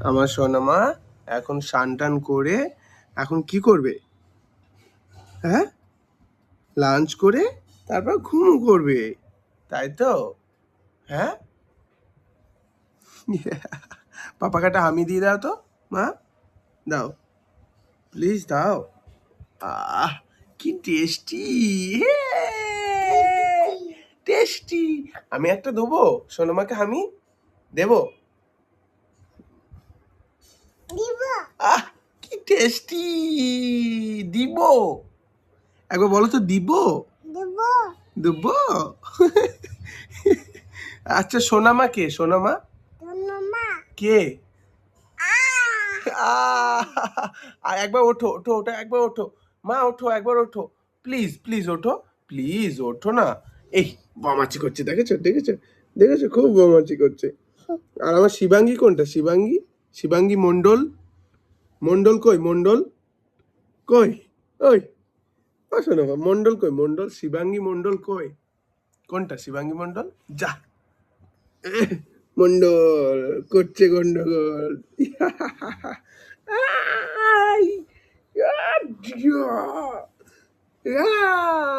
আমার সোনামা এখন স্নান করে এখন কি করবে? হ্যাঁ, লাঞ্চ করে তারপর ঘুম করবে, তাই তো? হ্যাঁ, পাপাকে একটা হামি দিয়ে দাও তো মা, দাও প্লিজ দাও। আহ, কি টেস্টি, টেস্টি। আমি একটা দেবো সোনামাকে, হামি দেবো? আহ, কি টেস্টি, দিব? একবার বলো তো, দিব? দেবো। আচ্ছা, সোনামা কে? সোনামা কে? আর একবার ওঠো, ওঠো, ওঠো, একবার ওঠো মা, ওঠো, একবার ওঠো, প্লিজ প্লিজ ওঠো, প্লিজ ওঠো না। এই বমাচি করছে, দেখেছো দেখেছো দেখেছো, খুব বমাচি করছে। আর আমার শিবাঙ্গী কোনটা? শিবাঙ্গী, শিবাঙ্গী মন্ডল, মন্ডল কই? মন্ডল কই? ওই, ও শোনো, মন্ডল কই? মন্ডল, শিবাঙ্গী মন্ডল কই? কোনটা শিবাঙ্গী মন্ডল? যা, মন্ডল করছে গন্ডগোল। আই, আ, যা, আ।